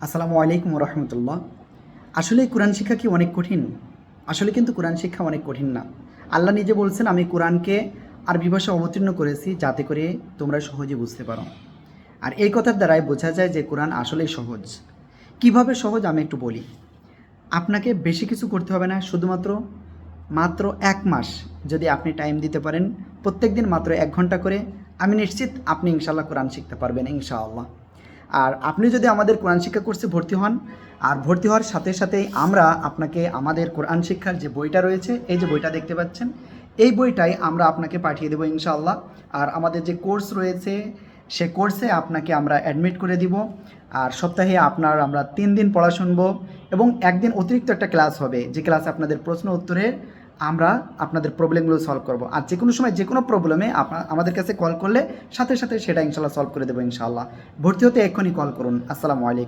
আসসালামু আলাইকুম রহমতুল্লাহ। আসলে কোরআন শিক্ষা কি অনেক কঠিন? আসলে কিন্তু কোরআন শিক্ষা অনেক কঠিন না। আল্লাহ নিজে বলছেন, আমি কোরআনকে আরবি ভাষায় অবতীর্ণ করেছি যাতে করে তোমরা সহজে বুঝতে পারো। আর এই কথার দ্বারাই বোঝা যায় যে কোরআন আসলেই সহজ। কিভাবে সহজ আমি একটু বলি। আপনাকে বেশি কিছু করতে হবে না, শুধুমাত্র মাত্র ১ মাস যদি আপনি টাইম দিতে পারেন, প্রত্যেকদিন মাত্র ১ ঘন্টা করে, আমি নিশ্চিত আপনি ইনশাআল্লাহ কোরআন শিখতে পারবেন ইনশাআল্লাহ। আর আপনি যদি আমাদের কোরআন শিক্ষা কোর্সে ভর্তি হন, আর ভর্তি হওয়ার সাথে সাথেই আমরা আপনাকে আমাদের কোরআন শিক্ষার যে বইটা রয়েছে, এই যে বইটা দেখতে পাচ্ছেন, এই বইটাই আমরা আপনাকে পাঠিয়ে দেবো ইনশাআল্লাহ। আর আমাদের যে কোর্স রয়েছে, সে কোর্সে আপনাকে আমরা অ্যাডমিট করে দিব। আর সপ্তাহে আমরা ৩ দিন পড়া শুনবো এবং একদিন অতিরিক্ত একটা ক্লাস হবে, যে ক্লাসে আপনাদের প্রশ্ন উত্তরের আমরা আপনাদের প্রবলেমগুলো সলভ করব। আর যে কোনো সময় যে কোনো প্রবলেমে আমাদের কাছে কল করলে সাথে সাথে সেটা ইনশাল্লাহ সলভ করে দেবো ইনশাআল্লাহ। ভর্তি হতে এক্ষুনি কল করুন। আসসালামু আলাইকুম।